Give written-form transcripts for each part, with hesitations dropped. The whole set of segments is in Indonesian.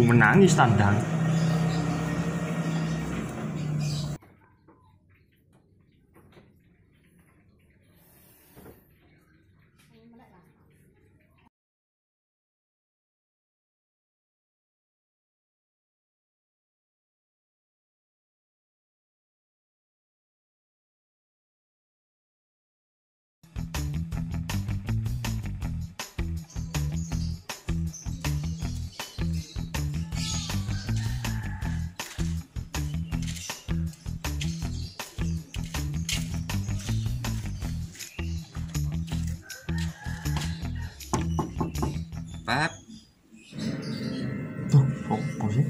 Aku menangis tandang. Pep. Tuh, apa sih?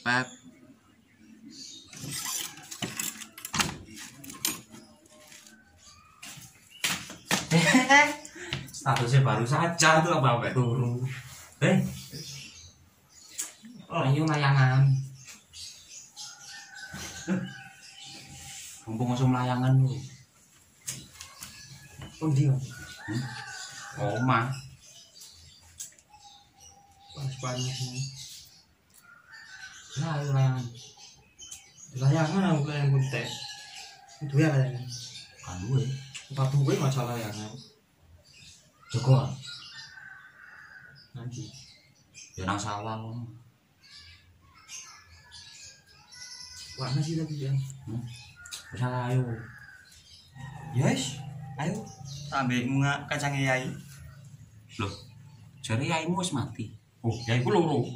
Pep. Statusnya baru saja tuh apa turun. Ayo layangan. Mumpung langsung layangan lu. Oh dia. Oma. Panas nih. Nah, ayo layangan. Layangan aku layangan kuntet. Itu ya layangan. Kan gue. Empat gue masalah layangan. Joko. Nanti. Ya nang sawah lo. Warna sih tapi ya. Bisa ayo. Yes, ayo. Sambil bunga kacang yai. Loh, jari yaimu wis mati. Oh, yaiku loro.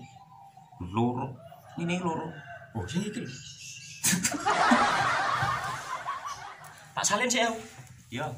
Loro. Ini loro. Oh, sing iki. Tak salin sih aku. Ya.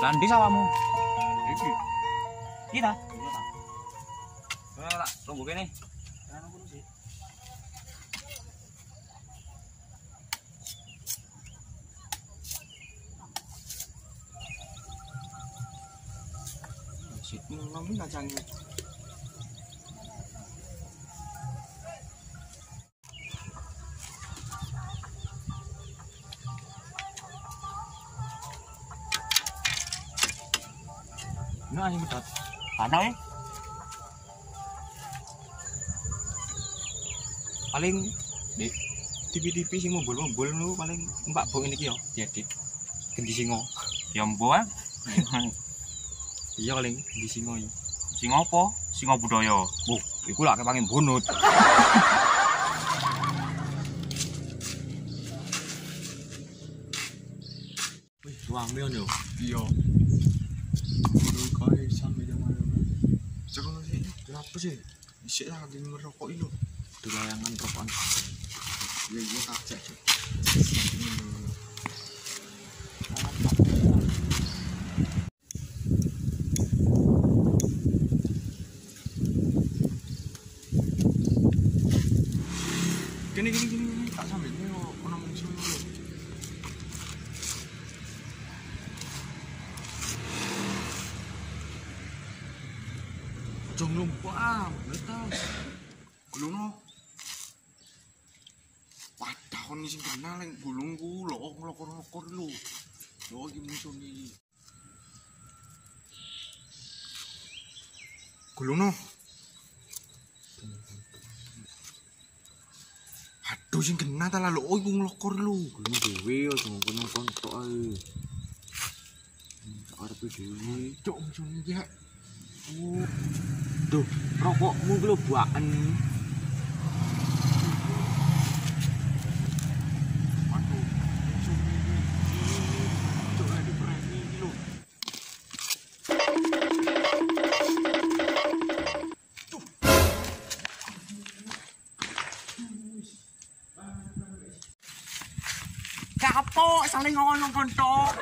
Landi sawamu. Iki. Kita. Tak tunggu kene. Situ nang kacang. Nah, ini betul. Panau ya? Paling di TV-TV sing mumbul-mumbul lu paling Mbak Bo ini ki yo diedit. Gendi singo. Ya mbo ah. Iya paling gendi singo ya. Sing apa? Singo budaya. Bu, iku lak kepangen bunut. Wih, suami yo. Iya. Lu kae sampe jaman. Coba sih, kenapa sih? Isik lagi ngerokok itu. Di layangan rokokan. Ya iya kacak. Gini tak sambil ini ono musuh dulu. Jong lumpah, betul. Gulungno. Padahal ini sing kenal yang gulungku lho, ngelokor-lokor lu. Lho iki musuh nih. Gulungno. Aduh sing kena ta lho, iku ngelokor lu. Gulung dhewe aja ngono kontok ae. Arepe dhewe. Cuk musuh iki. Duh, rokokmu ki lho buaken. Waduh, musuh iki. Cuk lagi berani iki lho. Duh, kapok saling ngono kontok.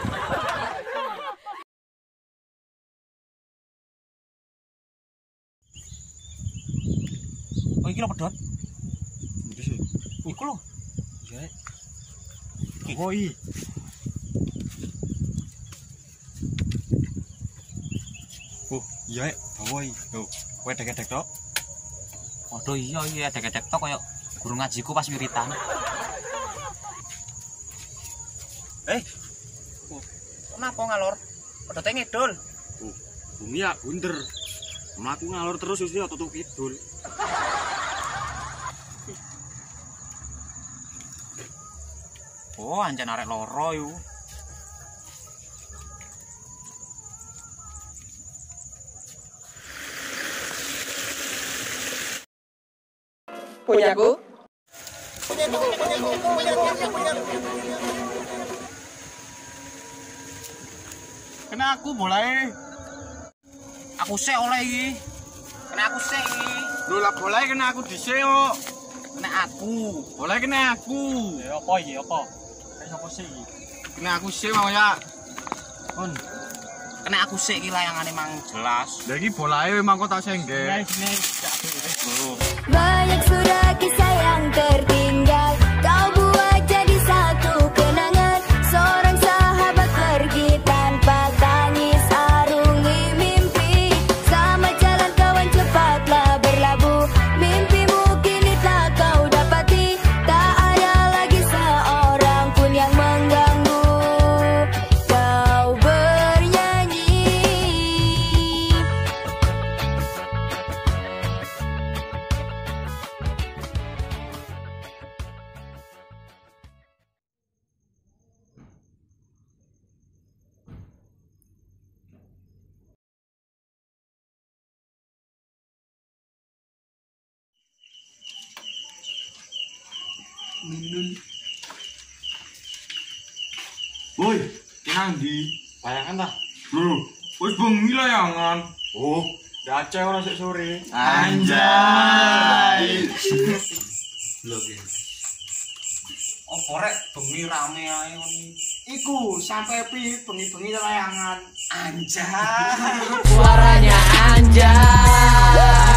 Oh iki lho pedot. Iki sih. Iku lho. Ya. Woi. Oh, iya, bawa yo. Kowe dek-dek tok. Waduh iya dek-dek tok koyo guru ngajiku pas wiritan. Kenapa ngalor? Pedote ngidul. Bumi ya bunder. Mlaku ngalor terus wis tutuk kidul. Oh, anjen arek loro yu. Punyaku. Kena aku boleh. Aku sik oleh iki. Kena aku sik iki. Lho lah boleh kena aku dhisik kok. Kena aku. Boleh kena aku. Ya apa iki apa? Sapa sih iki? Kena aku sik mau ya. Kon. Kena aku sik iki layangane mang jelas. Lah iki bolae memang kok tak senggel. Banyak sudah kisah yang tertinggal, kau buat jadi satu kenangan. Seorang sahabat pergi tanpa tangis, arungi mimpi. Sama jalan kawan cepatlah berlabuh, mimpimu kini tak kau dapati. Tak ada lagi seorang pun yang mengganggu kau bernyanyi. Woi, kenang di layangan ta? Lho, wis bengi layangan. Oh, daceh ora sik sore. Anjay. Oh, korek bengi rame ae ngono. Iku sampai bengi-bengi layangan. Anjay. Suaranya anjay.